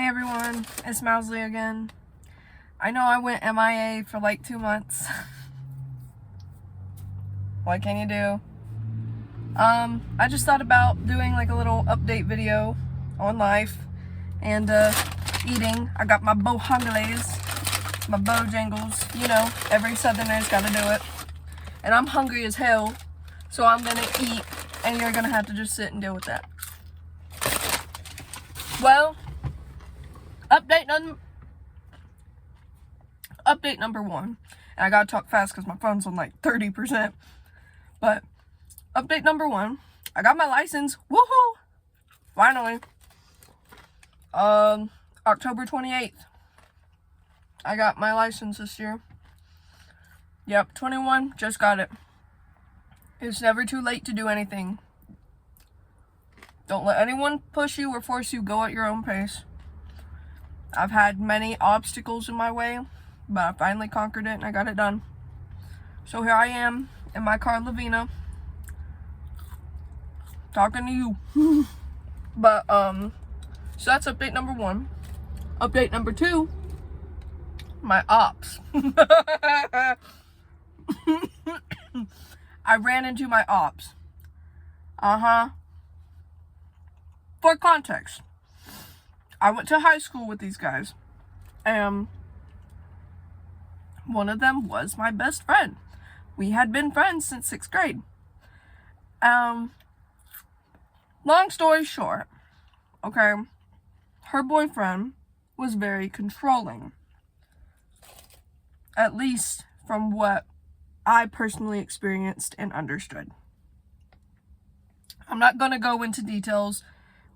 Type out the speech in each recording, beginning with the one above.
Hey everyone, it's Mousley again. I know I went MIA for like 2 months. What can you do? I just thought about doing like a little update video on life and eating. I got my Bojangles, my Bojangles, you know, every southerner's gotta do it. And I'm hungry as hell, so I'm gonna eat and you're gonna have to just sit and deal with that. Well, update number one. And I gotta talk fast because my phone's on like 30%. But update number one, I got my license. Woohoo! Finally. October 28th. I got my license this year. Yep, 21, just got it. It's never too late to do anything. Don't let anyone push you or force you. Go at your own pace. I've had many obstacles in my way, but I finally conquered it and I got it done. So here I am in my car Lavina, talking to you. But so that's update number one. Update number two, my ops. I ran into my ops. For context, I went to high school with these guys, and one of them was my best friend. We had been friends since 6th grade. Long story short, okay, her boyfriend was very controlling. At least from what I personally experienced and understood. I'm not gonna go into details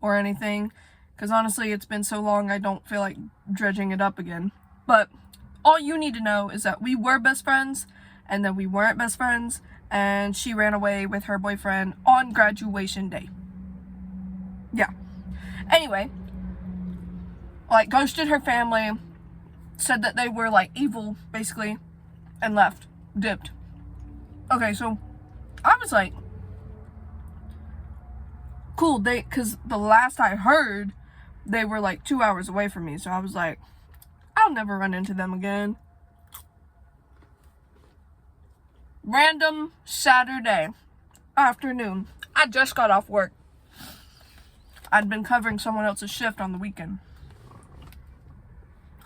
or anything, because honestly it's been so long I don't feel like dredging it up again. But all you need to know is that we were best friends, and then we weren't best friends, and she ran away with her boyfriend on graduation day. Yeah. Anyway, like, ghosted her family, said that they were like evil basically, and left, dipped. Okay, so I was like, cool, because the last I heard, they were like 2 hours away from me, so I was like, I'll never run into them again. Random Saturday afternoon, I just got off work. I'd been covering someone else's shift on the weekend.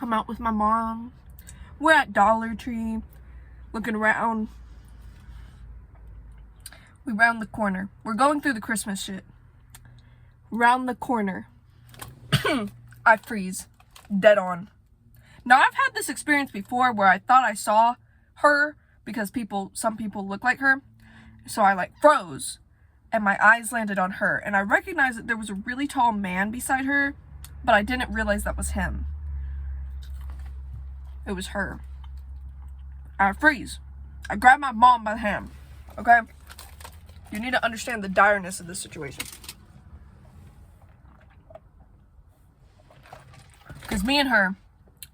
I'm out with my mom. We're at Dollar Tree, looking around. We round the corner. We're going through the Christmas shit. Round the corner. I freeze. Dead on. Now, I've had this experience before where I thought I saw her because some people look like her. So I like froze and my eyes landed on her. And I recognized that there was a really tall man beside her, but I didn't realize that was him. It was her. I freeze. I grab my mom by the hand. Okay? You need to understand the direness of this situation. Because me and her,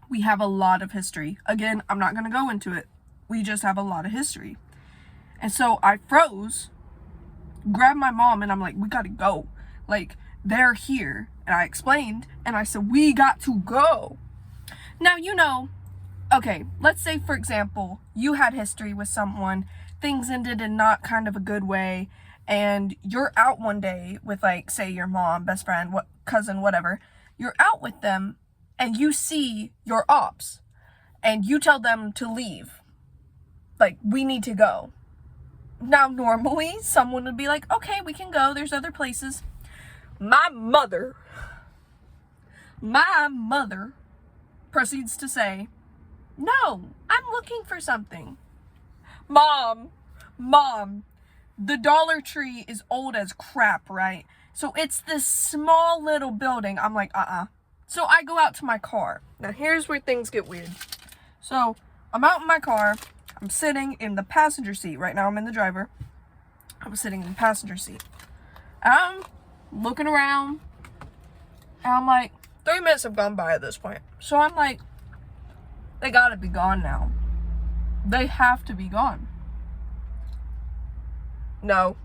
we have a lot of history. Again, I'm not going to go into it. We just have a lot of history. And so I froze, grabbed my mom, and I'm like, we got to go. Like, they're here. And I explained, and I said, we got to go. Now, you know, okay, let's say, for example, you had history with someone, things ended in not kind of a good way, and you're out one day with, like, say, your mom, best friend, cousin, whatever. You're out with them, and you see your ops, and you tell them to leave. Like, we need to go. Now, normally, someone would be like, okay, we can go, there's other places. My mother proceeds to say, no, I'm looking for something. Mom, the Dollar Tree is old as crap, right? So it's this small little building. I'm like, So I go out to my car. Now here's where things get weird. So I'm out in my car. I'm sitting in the passenger seat. Right now I'm in the driver. I'm sitting in the passenger seat. I'm looking around. And I'm like, 3 minutes have gone by at this point. So I'm like, they gotta be gone now. They have to be gone. No.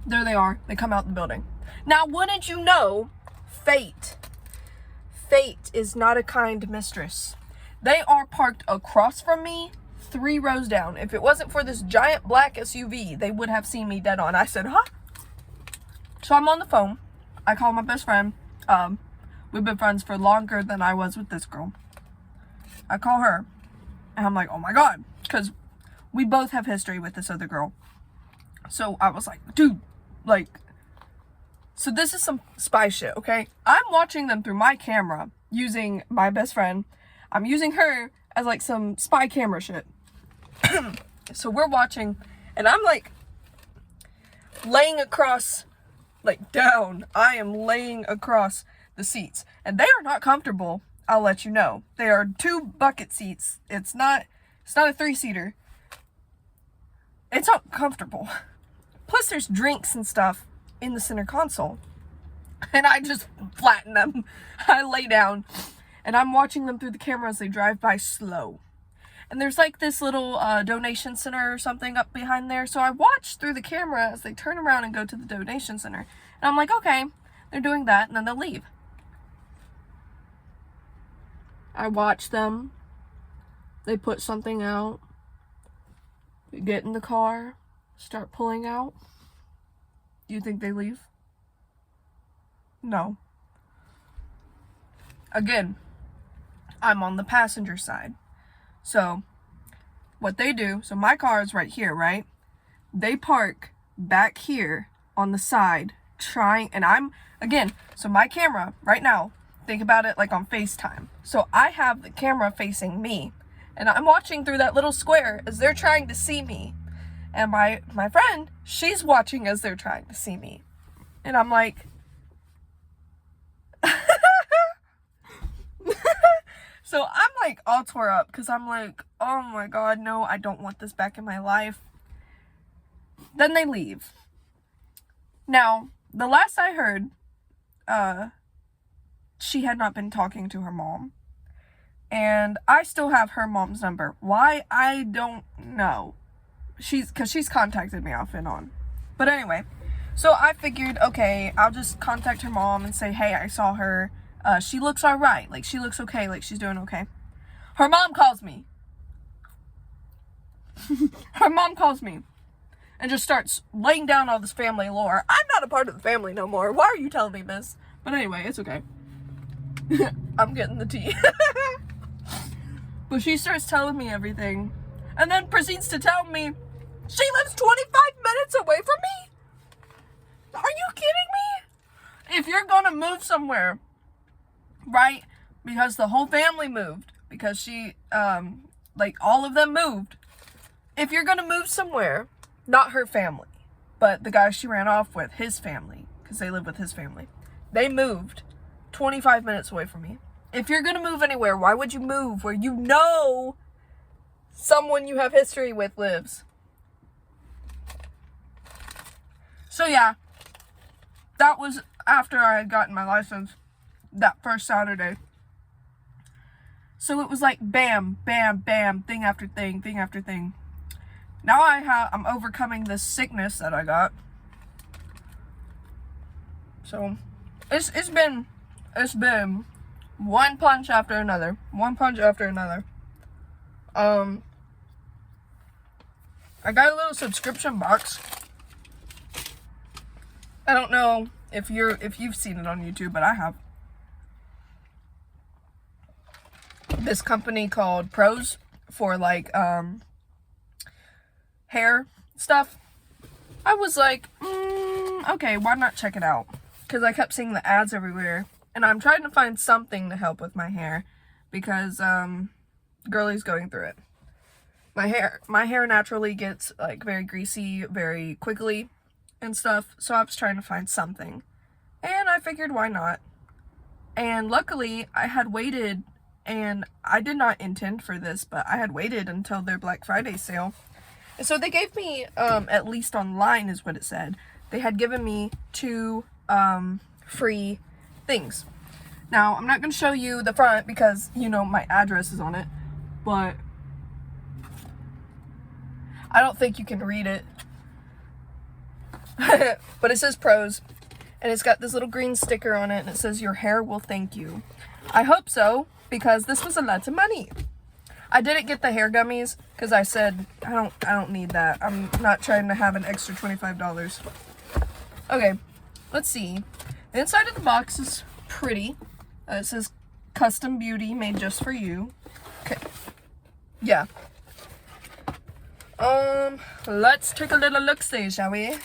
There they are. They come out the building. Now, wouldn't you know, fate. fate is not a kind mistress. They are parked across from me, 3 rows down. If it wasn't for this giant black SUV, they would have seen me dead on. I said, huh? So I'm on the phone. I call my best friend. We've been friends for longer than I was with this girl. I call her, and I'm like, oh my God, because we both have history with this other girl. So I was like, dude, like, so this is some spy shit, okay? I'm watching them through my camera using my best friend. I'm using her as like some spy camera shit. So we're watching, and I'm like laying across, like down. I am laying across the seats, and they are not comfortable. I'll let you know. They are 2 bucket seats. It's not a 3-seater. It's not comfortable. Plus there's drinks and stuff in the center console. And I just flatten them. I lay down and I'm watching them through the camera as they drive by slow. And there's like this little donation center or something up behind there. So I watch through the camera as they turn around and go to the donation center. And I'm like, okay, they're doing that, and then they'll leave. I watch them. They put something out. They get in the car, start pulling out. Do you think they leave? No. Again, I'm on the passenger side. So, what they do, so my car is right here, right? They park back here on the side, and I'm, again, so my camera, right now, think about it like on FaceTime. So I have the camera facing me, and I'm watching through that little square as they're trying to see me. And my friend, she's watching as they're trying to see me. And I'm like, so I'm like all tore up because I'm like, oh my God, no, I don't want this back in my life. Then they leave. Now, the last I heard, she had not been talking to her mom. And I still have her mom's number. Why? I don't know. Because she's contacted me off and on. But anyway, so I figured, okay, I'll just contact her mom and say, hey, I saw her. She looks all right. Like, she looks okay. Like, she's doing okay. Her mom calls me. Her mom calls me and just starts laying down all this family lore. I'm not a part of the family no more. Why are you telling me this? But anyway, it's okay. I'm getting the tea. But she starts telling me everything. And then proceeds to tell me she lives 25 minutes away from me? Are you kidding me? If you're gonna move somewhere, right? Because the whole family moved. Because she, like, all of them moved. If you're gonna move somewhere, not her family, but the guy she ran off with, his family, because they live with his family, they moved 25 minutes away from me. If you're gonna move anywhere, why would you move where you know someone you have history with lives? So yeah, that was after I had gotten my license that first Saturday. So it was like bam, bam, bam, thing after thing, thing after thing. Now I'm overcoming this sickness that I got. So it's been one punch after another. One punch after another. I got a little subscription box. I don't know if you've seen it on YouTube, but I have. This company called Prose for like hair stuff. I was like, okay, why not check it out? Because I kept seeing the ads everywhere. And I'm trying to find something to help with my hair. Because, girlie's going through it. My hair naturally gets, like, very greasy very quickly and stuff. So I was trying to find something. And I figured, why not? And luckily, I had waited, and I did not intend for this, but I had waited until their Black Friday sale. And so they gave me, at least online is what it said, they had given me 2 free things. Now, I'm not going to show you the front because, you know, my address is on it, but I don't think you can read it. But it says Prose. And it's got this little green sticker on it, and it says, "Your hair will thank you." I hope so, because this was a lot of money. I didn't get the hair gummies because I said I don't need that. I'm not trying to have an extra $25. Okay, let's see. The inside of the box is pretty. It says "Custom Beauty, made just for you." Okay. Yeah. Let's take a little look-see, shall we?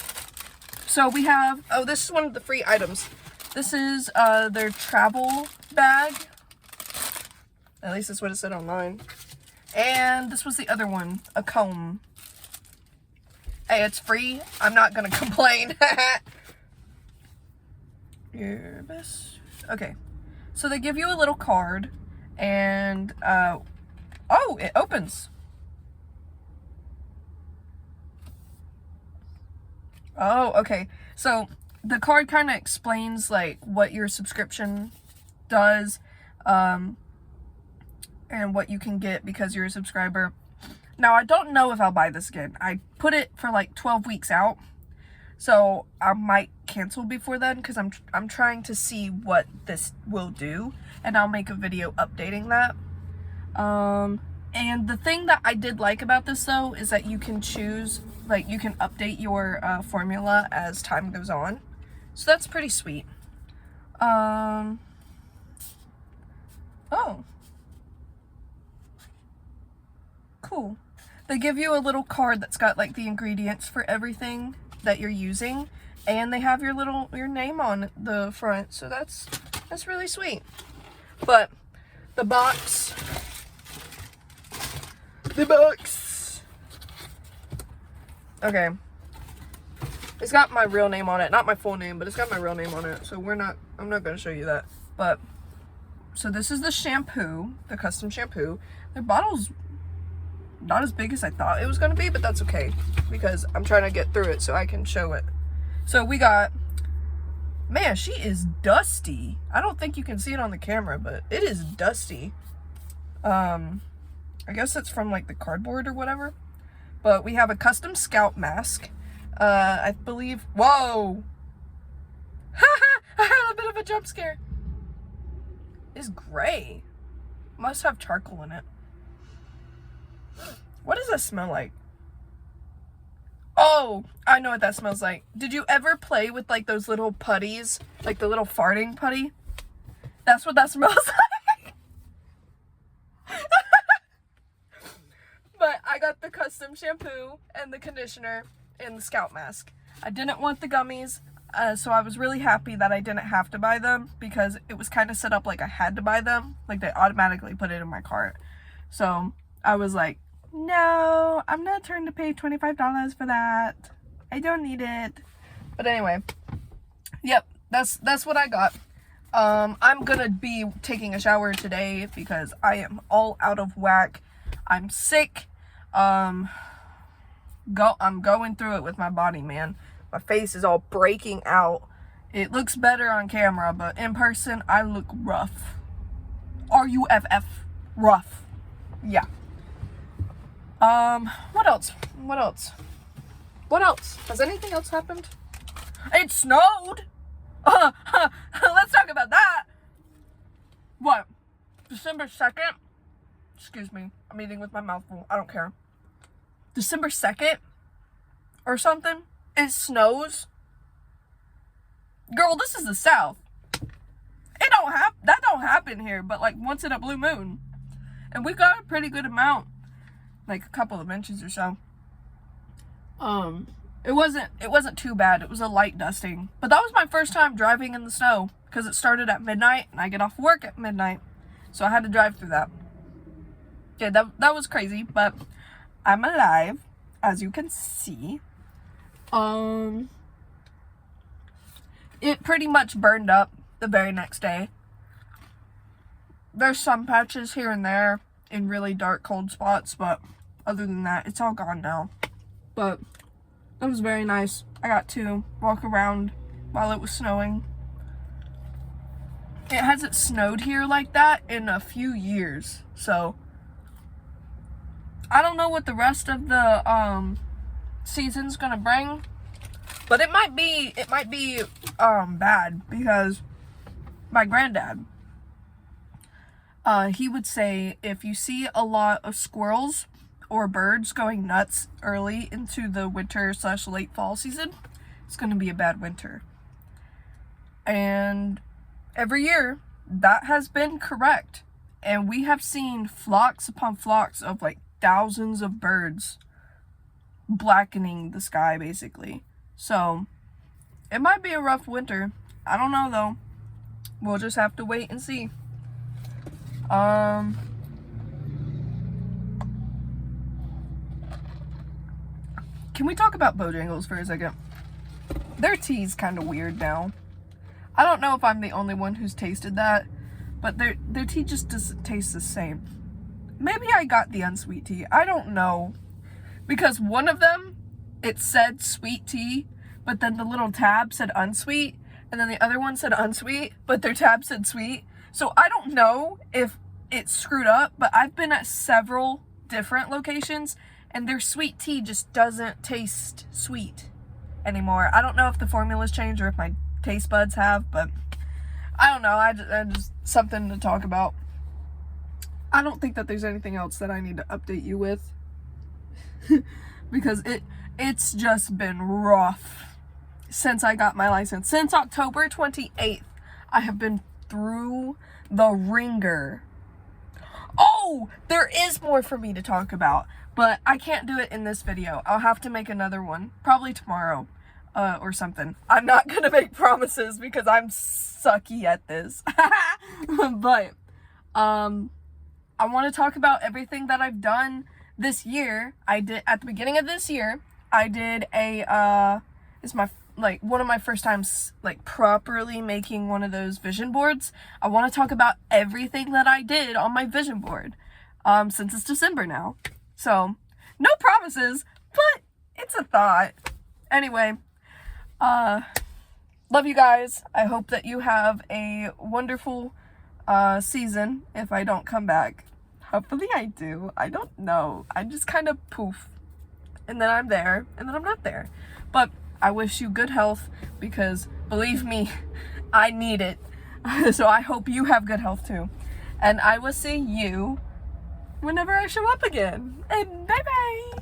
So we have, oh, this is one of the free items. This is their travel bag. At least that's what it said online. And this was the other one, a comb. Hey, it's free. I'm not gonna complain. Your best. Okay. So they give you a little card, and oh, it opens. Oh, okay. So the card kind of explains like what your subscription does, and what you can get because you're a subscriber. Now, I don't know if I'll buy this again. I put it for like 12 weeks out, so I might cancel before then because I'm trying to see what this will do, and I'll make a video updating that. And the thing that I did like about this though is that you can choose, like, you can update your formula as time goes on, so that's pretty sweet. Oh. Cool. They give you a little card that's got like the ingredients for everything that you're using, and they have your name on the front, so that's really sweet. But the box, okay, it's got my real name on it, not my full name, but it's got my real name on it, so I'm not going to show you that. But so this is the shampoo, the custom shampoo. Their bottle's not as big as I thought it was going to be, but that's okay because I'm trying to get through it so I can show it. So we got, man, she is dusty. I don't think you can see it on the camera, but it is dusty. I guess it's from like the cardboard or whatever. But we have a custom scalp mask. I believe, whoa. I had a bit of a jump scare. It's gray. Must have charcoal in it. What does that smell like? Oh, I know what that smells like. Did you ever play with like those little putties? Like the little farting putty? That's what that smells like. But I got the custom shampoo and the conditioner and the scalp mask. I didn't want the gummies, so I was really happy that I didn't have to buy them because it was kind of set up like I had to buy them. Like they automatically put it in my cart. So I was like, no, I'm not trying to pay $25 for that. I don't need it. But anyway, yep, that's what I got. I'm gonna be taking a shower today because I am all out of whack. I'm sick. I'm going through it with my body, man. My face is all breaking out. It looks better on camera, but in person, I look rough. R-U-F-F. Rough. Yeah. What else? Has anything else happened? It snowed! Let's talk about that! What? December 2nd? Excuse me, I'm eating with my mouth full. I don't care. December 2nd? Or something? It snows? Girl, this is the South. That don't happen here, but like once in a blue moon. And we got a pretty good amount. Like a couple of inches or so. It wasn't too bad. It was a light dusting. But that was my first time driving in the snow because it started at midnight and I get off work at midnight. So I had to drive through that. Yeah, that was crazy, but I'm alive, as you can see. It pretty much burned up the very next day. There's some patches here and there in really dark, cold spots, but other than that, it's all gone now. But it was very nice. I got to walk around while it was snowing. It hasn't snowed here like that in a few years, so I don't know what the rest of the season's gonna bring, But it might be bad, because my granddad, he would say if you see a lot of squirrels or birds going nuts early into the winter / late fall season, it's going to be a bad winter. And every year that has been correct. And we have seen flocks upon flocks of like thousands of birds blackening the sky, basically. So it might be a rough winter. I don't know though. We'll just have to wait and see. Can we talk about Bojangles for a second? Their tea's kind of weird now. I don't know if I'm the only one who's tasted that, but their tea just doesn't taste the same. Maybe I got the unsweet tea. I don't know. Because one of them, it said sweet tea, but then the little tab said unsweet, and then the other one said unsweet, but their tab said sweet. So I don't know if it's screwed up, but I've been at several different locations, and their sweet tea just doesn't taste sweet anymore. I don't know if the formula's changed or if my taste buds have, but I don't know. I just something to talk about. I don't think that there's anything else that I need to update you with. Because it's just been rough since I got my license. Since October 28th, I have been through the ringer. Oh, there is more for me to talk about, but I can't do it in this video. I'll have to make another one, probably tomorrow, or something. I'm not gonna make promises because I'm sucky at this. But, I want to talk about everything that I've done this year. I did, at the beginning of this year, I did it's one of my first times, like, properly making one of those vision boards. I want to talk about everything that I did on my vision board, since it's December now. So, no promises, but it's a thought. Anyway, love you guys. I hope that you have a wonderful season if I don't come back. Hopefully I do. I don't know. I just kind of poof. And then I'm there, and then I'm not there. But I wish you good health, because believe me, I need it. So I hope you have good health too. And I will see you whenever I show up again. And bye-bye.